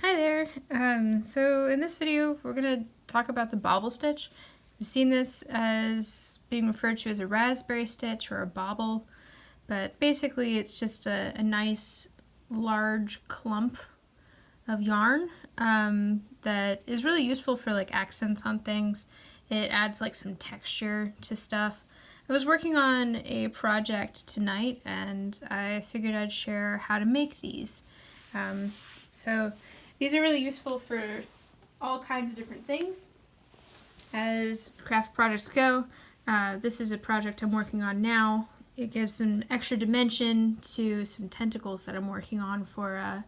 Hi there. So in this video, we're going to talk about the bobble stitch. We've seen this as being referred to as a raspberry stitch or a bobble, but basically it's just a nice large clump of yarn that is really useful for like accents on things. It adds like some texture to stuff. I was working on a project tonight and I figured I'd share how to make these. So these are really useful for all kinds of different things as craft projects go. This is a project I'm working on now. It gives some extra dimension to some tentacles that I'm working on for a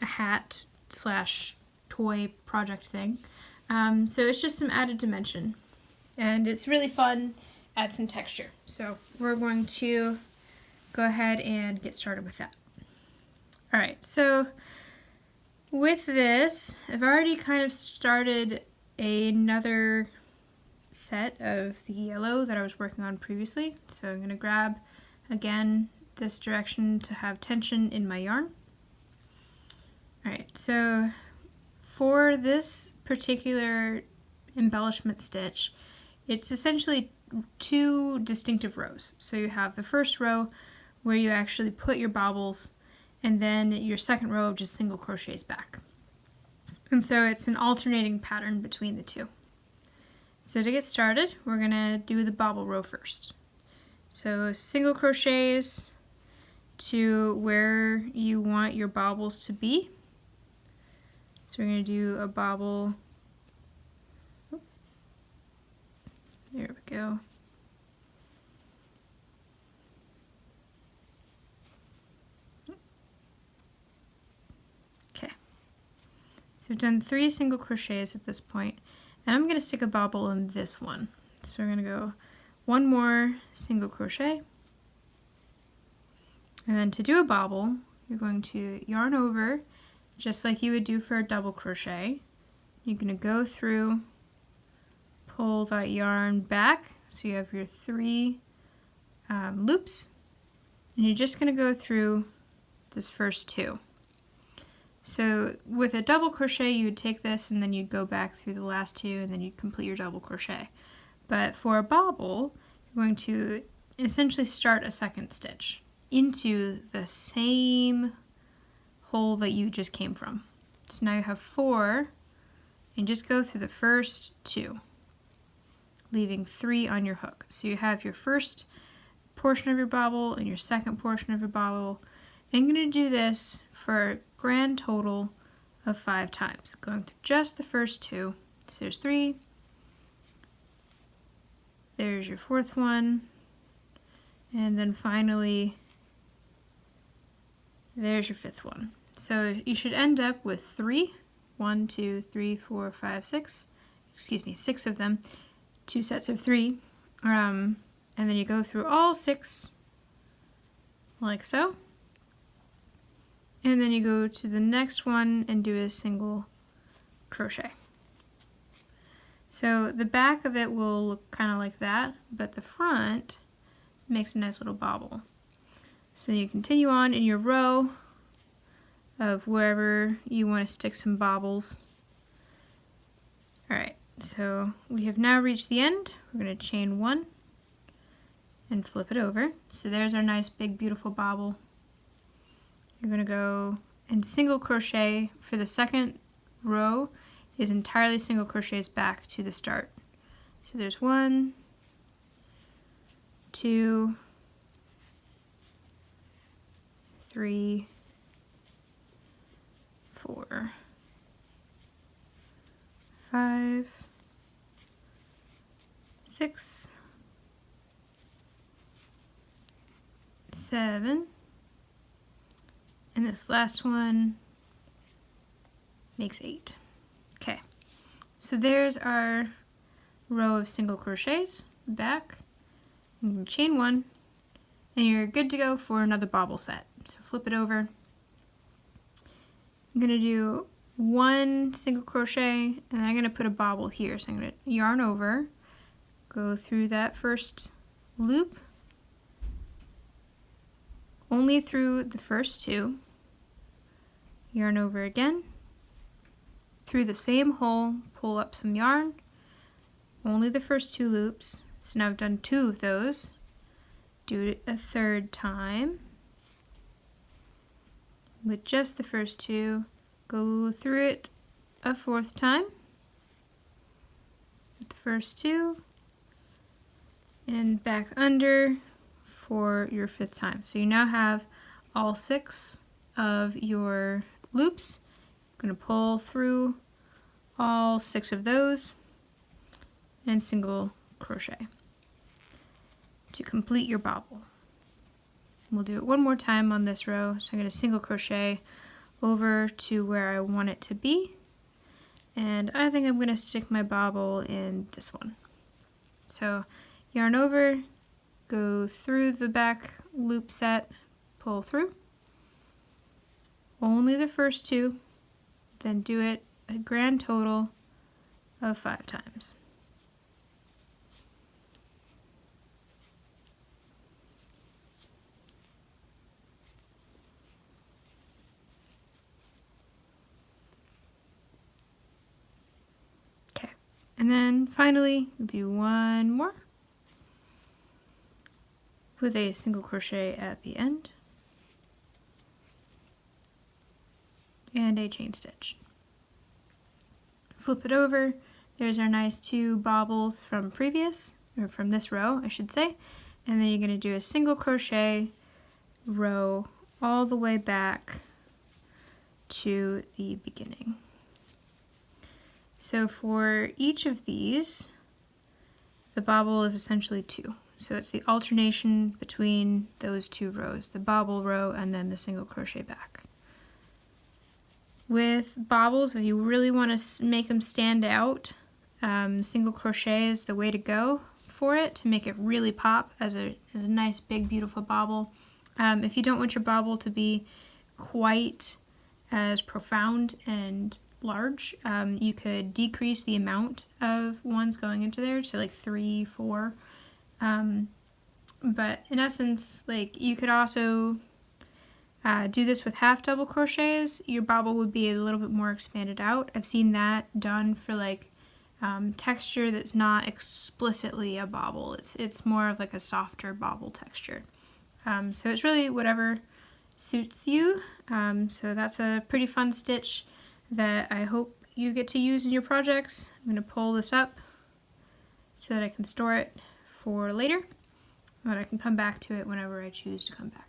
hat slash toy project thing. So it's just some added dimension. And it's really fun, add some texture. So we're going to go ahead and get started with that. Alright, so with this, I've already kind of started another set of the yellow that I was working on previously. So I'm going to grab, again, this direction to have tension in my yarn. Alright, so for this particular embellishment stitch, it's essentially two distinctive rows. So you have the first row where you actually put your bobbles, and then your second row just single crochets back. And so it's an alternating pattern between the two. So to get started, we're gonna do the bobble row first. So single crochets to where you want your bobbles to be. So we're gonna do a bobble. There we go. Okay. So we've done 3 single crochets at this point, and I'm going to stick a bobble in this one. So we're going to go 1 more single crochet, and then to do a bobble, you're going to yarn over just like you would do for a double crochet. You're going to go through, pull that yarn back, so you have your 3 loops, and you're just going to go through this first 2. So with a double crochet, you would take this and then you'd go back through the last 2 and then you'd complete your double crochet. But for a bobble, you're going to essentially start a second stitch into the same hole that you just came from. So now you have 4, and just go through the first 2, leaving 3 on your hook. So you have your first portion of your bobble and your second portion of your bobble. And I'm going to do this for a grand total of 5 times, going through just the first 2. So there's 3, there's your 4th one, and then finally there's your 5th one. So you should end up with 3, 1, 2, 3, 4, 5, 6, excuse me, 6 of them, 2 sets of 3, and then you go through all 6 like so. And then you go to the next one and do a single crochet. So the back of it will look kind of like that, but the front makes a nice little bobble. So you continue on in your row of wherever you want to stick some bobbles. Alright, so we have now reached the end. We're going to chain 1 and flip it over. So there's our nice big beautiful bobble. You're going to go and single crochet for the second row is entirely single crochets back to the start. So there's 1, 2, 3, 4, 5, 6, 7, and this last one makes 8. Okay, so there's our row of single crochets back. You can chain 1, and you're good to go for another bobble set. So flip it over. I'm going to do 1 single crochet, and then I'm going to put a bobble here. So I'm going to yarn over, go through that first loop, only through the first 2, yarn over again, through the same hole, pull up some yarn, only the first 2 loops. So now I've done 2 of those. Do it a third time with just the first 2. Go through it a 4th time with the first 2 and back under for your 5th time. So you now have all 6 of your loops. I'm going to pull through all 6 of those and single crochet to complete your bobble. We'll do it one more time on this row. So I'm going to single crochet over to where I want it to be, and I think I'm going to stick my bobble in this one. So yarn over, go through the back loop set, pull through, only the first 2, then do it a grand total of 5 times. Okay, and then finally do one more with a single crochet at the end and a chain stitch. Flip it over. There's our nice 2 bobbles from previous, or from this row, I should say. And then you're going to do a single crochet row all the way back to the beginning. So for each of these, the bobble is essentially 2. So it's the alternation between those 2 rows, the bobble row and then the single crochet back. With bobbles, if you really want to make them stand out, single crochet is the way to go for it to make it really pop as a nice big beautiful bobble. If you don't want your bobble to be quite as profound and large, you could decrease the amount of ones going into there to like 3, 4. But in essence, like, you could also do this with half double crochets. Your bobble would be a little bit more expanded out. I've seen that done for like texture that's not explicitly a bobble. It's more of like a softer bobble texture. So it's really whatever suits you. So that's a pretty fun stitch that I hope you get to use in your projects. I'm going to pull this up so that I can store it for later, but I can come back to it whenever I choose to come back.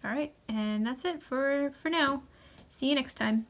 Alright, and that's it for now. See you next time.